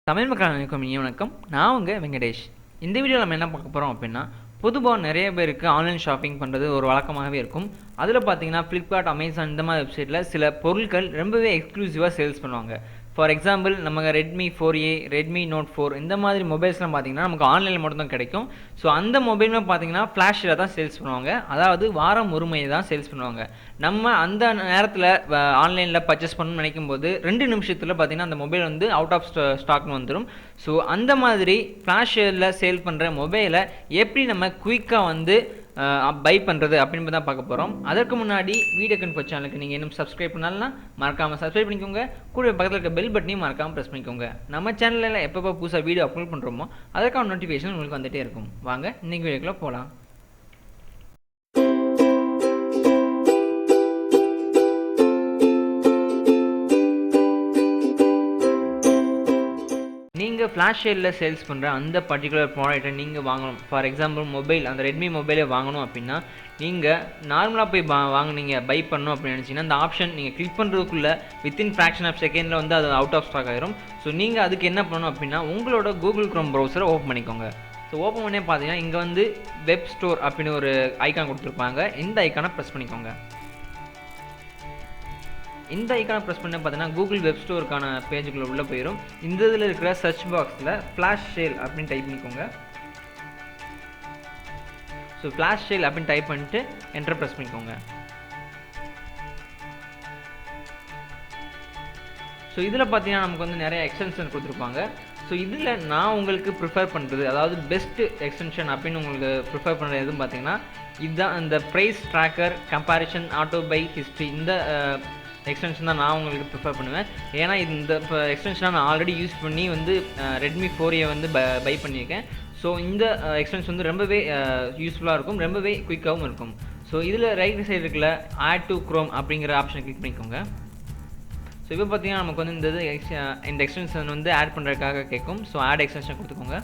தமிழ் மக்கள் அனைவருக்கும் இனிய வணக்கம். நான் உங்கள் வெங்கடேஷ். இந்த வீடியோவில் நம்ம என்ன பார்க்க போகிறோம் அப்படின்னா, பொதுவாக நிறைய பேருக்கு ஆன்லைன் ஷாப்பிங் பண்ணுறது ஒரு வழக்கமாகவே இருக்கும். அதில் பார்த்தீங்கன்னா ஃப்ளிப்கார்ட், அமேசான் இந்த மாதிரி வெப்சைட்டில் சில பொருட்கள் ரொம்பவே எக்ஸ்க்ளூசிவாக சேல்ஸ் பண்ணுவாங்க. ஃபார் எக்ஸாம்பிள், நம்ம ரெட்மி 4A, ரெட்மி நோட் 4 இந்த மாதிரி மொபைல்ஸ்லாம் பார்த்தீங்கன்னா நமக்கு ஆன்லைனில் மட்டும் தான் கிடைக்கும். ஸோ அந்த மொபைலுமே பார்த்தீங்கன்னா ஃப்ளாஷில் தான் சேல்ஸ் பண்ணுவாங்க. அதாவது வாரம் ஒரு முறை தான் சேல்ஸ் பண்ணுவாங்க. நம்ம அந்த நேரத்தில் ஆன்லைனில் பர்ச்சேஸ் பண்ணணும்னு நினைக்கும் போது 2 நிமிஷத்தில் பார்த்தீங்கன்னா அந்த மொபைல் வந்து அவுட் ஆஃப் ஸ்டாக்னு வந்துடும். ஸோ அந்த மாதிரி ஃப்ளாஷில் சேல் பண்ணுற மொபைலை எப்படி நம்ம குயிக்காக வந்து பை பண்ணுறது அப்படின்னு தான் பார்க்க போகிறோம். அதற்கு முன்னாடி வீடியோ கன்ஃபோ சேனலுக்கு நீங்கள் இன்னும் சப்ஸ்கிரைப் பண்ணலாம், மறக்காமல் சப்ஸ்கிரைப் பண்ணிக்கோங்க. கூட பக்கத்தில் இருக்க பெல் பட்டனையும் மறக்காமல் ப்ரெஸ் பண்ணிக்கோங்க. நம்ம சேனலில் எப்போ புதுசாக வீடியோ அப்லோட் பண்ணுறோமோ அதற்கான நோட்டிஃபிகேஷன் உங்களுக்கு வந்துகிட்டே இருக்கும். வாங்க இன்றைக்கி வீடியோக்குள்ளே போகலாம். நீங்கள் ஃப்ளாஷ் சேலில் சேல்ஸ் பண்ணுற அந்த பர்டிகுலர் ப்ராடக்ட்டை நீங்கள் வாங்கணும். ஃபார் எக்ஸாம்பிள், மொபைல், அந்த ரெட்மி மொபைலே வாங்கணும் அப்படின்னா நீங்கள் நார்மலாக போய் வாங்கினீங்க பை பண்ணணும் அப்படின்னு நினச்சிங்கன்னா அந்த ஆப்ஷன் நீங்கள் கிளிக் பண்ணுறதுக்குள்ளே வித்தின் ஃப்ராக்ஷன் ஆஃப் செகண்டில் வந்து அது அவுட் ஆஃப் ஸ்டாக் ஆகிரும். ஸோ நீங்கள் அதுக்கு என்ன பண்ணணும் அப்படின்னா உங்களோட கூகுள் க்ரோம் ப்ரௌசரை ஓப்பன் பண்ணிக்கோங்க. ஸோ ஓப்பன் பண்ணே பார்த்தீங்கன்னா இங்கே வந்து வெப் ஸ்டோர் அப்படின்னு ஒரு ஐக்கான் கொடுத்துருப்பாங்க. இந்த ஐக்கானை ப்ரெஸ் பண்ணிக்கோங்க. இந்த ஐக்கானை ப்ரெஸ் பண்ண பார்த்தீங்கன்னா கூகுள் வெப் ஸ்டோருக்கான பேஜுக்குள்ளே உள்ளே போயிடும். இந்த இதில் இருக்கிற சர்ச் பாக்ஸில் ஃப்ளாஷ் சேல் அப்படின்னு டைப் பண்ணிக்கோங்க. ஸோ ஃப்ளாஷ் சேல் அப்படின்னு டைப் பண்ணிட்டு என்டர் ப்ரெஸ் பண்ணிக்கோங்க. ஸோ இதில் பார்த்தீங்கன்னா நமக்கு வந்து நிறைய எக்ஸ்டென்ஷன் கொடுத்துருப்பாங்க. ஸோ இதில் நான் உங்களுக்கு ப்ரிஃபர் பண்ணுறது, அதாவது பெஸ்ட்டு எக்ஸ்டென்ஷன் அப்படின்னு உங்களுக்கு ப்ரிஃபர் பண்ணுறது எதுவும் பார்த்தீங்கன்னா இதுதான். இந்த price tracker, comparison, auto buy history, இந்த எக்ஸ்டென்ஷன் தான் நான் உங்களுக்கு ப்ரிஃபர் பண்ணுவேன். ஏன்னா இந்த எக்ஸ்டென்ஷனாக நான் ஆல்ரெடி யூஸ் பண்ணி வந்து ரெட்மி 4A வந்து பை பண்ணியிருக்கேன். ஸோ இந்த எக்ஸ்டென்ஷன் வந்து ரொம்பவே யூஸ்ஃபுல்லாக இருக்கும், ரொம்பவே குயிக்காகவும் இருக்கும். ஸோ இதில் ரைட் சைடு இருக்குல்ல ஆட் டு க்ரோம் அப்படிங்கிற ஆப்ஷனை கிளிக் பண்ணிக்கோங்க. ஸோ இப்போ பார்த்தீங்கன்னா நமக்கு வந்து இந்த எக்ஸ்டென்ஷன் வந்து ஆட் பண்ணுறதுக்காக கேட்கும். ஸோ ஆட் எக்ஸ்டென்ஷன் கொடுத்துக்கோங்க.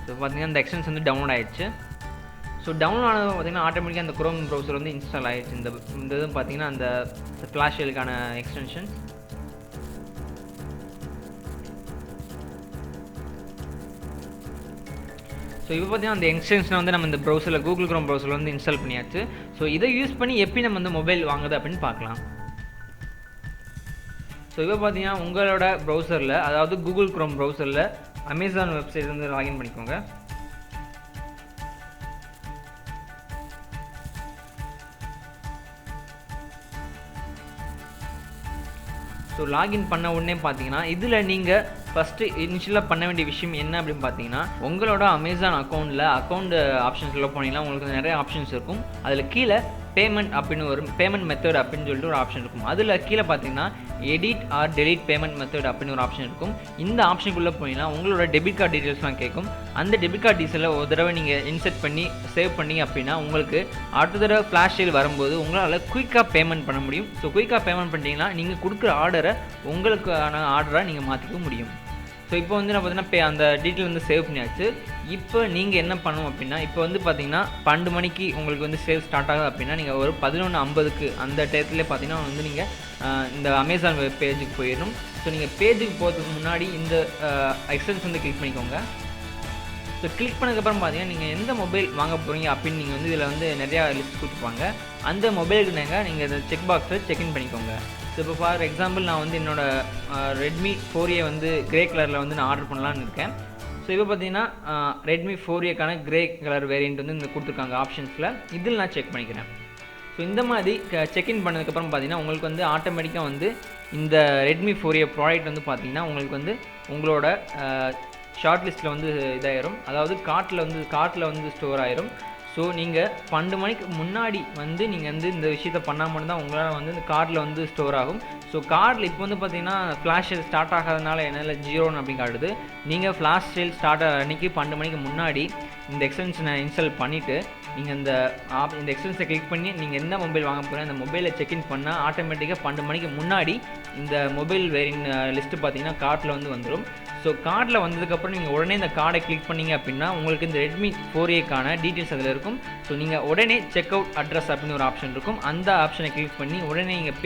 ஸோ பார்த்தீங்கன்னா இந்த எக்ஸ்டென்ஷன் வந்து டவுன்லோட் ஆகிடுச்சு. ஸோ டவுன்லோட் ஆனது பார்த்தீங்கன்னா ஆட்டோமேட்டிக்காக அந்த க்ரோம் ப்ரௌசர் வந்து இன்ஸ்டால் ஆகிடுச்சு. இந்த இதுவும் பார்த்தீங்கன்னா அந்த ஃப்ளாஷ் சேலுக்கான எக்ஸ்டென்ஷன். ஸோ இப்போ பார்த்தீங்கன்னா அந்த எக்ஸ்டென்ஷனை வந்து நம்ம இந்த ப்ரௌசரில் கூகுள் க்ரோம் ப்ரௌசரில் வந்து இன்ஸ்டால் பண்ணியாச்சு. ஸோ இதை யூஸ் பண்ணி எப்படி நம்ம இந்த மொபைல் வாங்குது அப்படின்னு பார்க்கலாம். ஸோ இப்போ பார்த்தீங்கன்னா உங்களோட ப்ரௌசரில், அதாவது கூகுள் க்ரோம் ப்ரௌசரில் அமேசான் வெப்சைட் வந்து லாகின் பண்ணிக்கோங்க. ஸோ லாகின் பண்ண உடனே பார்த்தீங்கன்னா இதில் நீங்கள் ஃபஸ்ட்டு இனிஷியலாக பண்ண வேண்டிய விஷயம் என்ன அப்படின்னு பார்த்தீங்கன்னா உங்களோட அமேசான் அக்கௌண்ட் ஆப்ஷன்ஸில் போனீங்கன்னா உங்களுக்கு நிறைய ஆப்ஷன்ஸ் இருக்கும். அதில் கீழே பேமெண்ட் அப்படின்னு ஒரு பேமெண்ட் மெத்தட் அப்படின்னு சொல்லிட்டு ஒரு ஆப்ஷன் இருக்கும். அதில் கீழே பார்த்தீங்கன்னா edit R delete payment method அப்படின்னு ஒரு ஆப்ஷன் இருக்கும். இந்த ஆப்ஷனுக்குள்ளே போனீங்கன்னா உங்களோட டெபிட் கார்டு டீட்டெயில்ஸ்லாம் கேட்கும். அந்த டெபிட் கார்டு டீட்டெயிலை ஒரு தடவை நீங்கள் இன்செர்ட் பண்ணி சேவ் பண்ணி அப்படின்னா உங்களுக்கு அடுத்த தடவை ஃப்ளாஷ் சேல் வரும்போது உங்களால் குயிக்காக பேமெண்ட் பண்ண முடியும். ஸோ குயிக்காக பேமெண்ட் பண்ணிட்டீங்கன்னா நீங்கள் கொடுக்குற ஆர்டரை உங்களுக்கான ஆர்டராக நீங்கள் மாற்றிக்க முடியும். ஸோ இப்போ வந்து நான் பார்த்தீங்கன்னா அந்த டீட்டெயில் வந்து சேவ் பண்ணியாச்சு. இப்போ நீங்கள் என்ன பண்ணணும் அப்படின்னா இப்போ வந்து பார்த்தீங்கன்னா 12 மணிக்கு உங்களுக்கு வந்து சேல் ஸ்டார்ட் ஆகுது அப்படின்னா நீங்கள் ஒரு 11:50 அந்த டயத்துலேயே பார்த்தீங்கன்னா வந்து நீங்கள் இந்த அமேசான் வெப் பேஜுக்கு போயிடணும். ஸோ நீங்கள் பேஜுக்கு போகிறதுக்கு முன்னாடி இந்த எக்ஸ்டென்ஷன் வந்து கிளிக் பண்ணிக்கோங்க. ஸோ கிளிக் பண்ணதுக்கப்புறம் பார்த்தீங்கன்னா நீங்கள் எந்த மொபைல் வாங்க போகிறீங்க அப்படின்னு நீங்கள் வந்து இதில் வந்து நிறையா லிஸ்ட் கொடுத்துருப்பாங்க. அந்த மொபைலுக்கு நீங்கள் இந்த செக் பாக்ஸை செக்இன் பண்ணிக்கோங்க. ஸோ இப்போ ஃபார் எக்ஸாம்பிள் நான் வந்து என்னோடய ரெட்மி 4A வந்து கிரே கலரில் வந்து நான் ஆர்டர் பண்ணலான்னு இருக்கேன். ஸோ இப்போ பார்த்தீங்கன்னா ரெட்மி 4Aக்கான கிரே கலர் வேரியண்ட் வந்து இந்த கொடுத்துருக்காங்க ஆப்ஷன்ஸில். இதில் நான் செக் பண்ணிக்கிறேன். ஸோ இந்த மாதிரி செக்இன் பண்ணதுக்கப்புறம் பார்த்தீங்கன்னா உங்களுக்கு வந்து ஆட்டோமேட்டிக்காக வந்து இந்த ரெட்மி 4A ப்ராடக்ட் வந்து பார்த்தீங்கன்னா உங்களுக்கு வந்து உங்களோட ஷார்ட் லிஸ்ட்டில் வந்து இதாயிரும், அதாவது கார்ட்டில் வந்து ஸ்டோர் ஆயிரும். ஸோ நீங்கள் 12 மணிக்கு முன்னாடி வந்து நீங்கள் வந்து இந்த விஷயத்தை பண்ணால் மட்டும்தான் உங்களால் வந்து இந்த கார்டில் வந்து ஸ்டோர் ஆகும். ஸோ கார்டில் இப்போ வந்து பார்த்தீங்கன்னா ஃப்ளாஷ் சேல் ஸ்டார்ட் ஆகாதனால என்னால் 0 அப்படின்னு காட்டுது. நீங்கள் ஃப்ளாஷ் சேல் ஸ்டார்ட் ஆகிற அன்றைக்கி 12 மணிக்கு முன்னாடி இந்த எக்ஸ்டென்ஷனை இன்ஸ்டால் பண்ணிவிட்டு நீங்கள் இந்த எக்ஸ்டென்ஷனை கிளிக் பண்ணி நீங்கள் என்ன மொபைல் வாங்க போகிறீங்க அந்த மொபைலை செக்இன் பண்ணால் ஆட்டோமேட்டிக்காக 12 மணிக்கு முன்னாடி இந்த மொபைல் வேரியன்ட் லிஸ்ட்டு பார்த்தீங்கன்னா கார்ட்டில் வந்து வந்துடும். ஸோ கார்டில் வந்ததுக்கப்புறம் நீங்கள் உடனே இந்த கார்டை கிளிக் பண்ணிங்க அப்படின்னா உங்களுக்கு இந்த ரெட்மி 4ஏக்கான டீட்டெயில்ஸ் அதில் இருக்கும். ஸோ நீங்கள் உடனே செக் அவுட் அட்ரஸ் அப்படின்னு ஒரு ஆப்ஷன் இருக்கும். அந்த ஆப்ஷனை கிளிக் பண்ணி உடனே நீங்கள்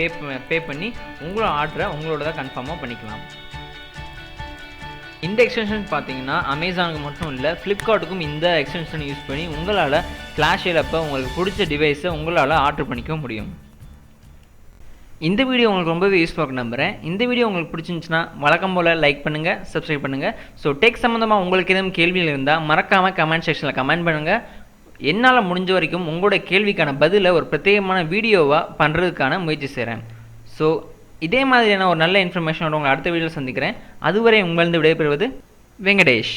பே பண்ணி உங்களோட ஆர்டரை உங்களோட தான் கன்ஃபார்மாக பண்ணிக்கலாம். இந்த எக்ஸ்டென்ஷன் பார்த்தீங்கன்னா அமேசானுக்கு மட்டும் இல்லை, ஃப்ளிப்கார்ட்டுக்கும் இந்த எக்ஸ்டென்ஷன் யூஸ் பண்ணி உங்களால் ஃப்ளாஷ் சேலப்போ உங்களுக்கு பிடிச்ச டிவைஸை உங்களால் ஆர்டர் பண்ணிக்க முடியும். இந்த வீடியோ உங்களுக்கு ரொம்பவே யூஸ்ஃபுல்லாக நம்புகிறேன். இந்த வீடியோ உங்களுக்கு பிடிச்சிருந்துச்சுன்னா வழக்கம் போல் லைக் பண்ணுங்கள், சப்ஸ்கிரைப் பண்ணுங்கள். ஸோ டெக் சம்மந்தமாக உங்களுக்கு எதுவும் கேள்விகள் இருந்தால் மறக்காமல் கமெண்ட் செக்ஷனில் கமெண்ட் பண்ணுங்கள். என்னால் முடிஞ்ச வரைக்கும் உங்களோட கேள்விக்கான பதிலை ஒரு பிரத்யேகமான வீடியோவாக பண்ணுறதுக்கான முயற்சி செய்கிறேன். ஸோ இதே மாதிரியான ஒரு நல்ல இன்ஃபர்மேஷனோட உங்களை அடுத்த வீடியோவில் சந்திக்கிறேன். அதுவரை உங்களிருந்து விடைபெறுவது வெங்கடேஷ்.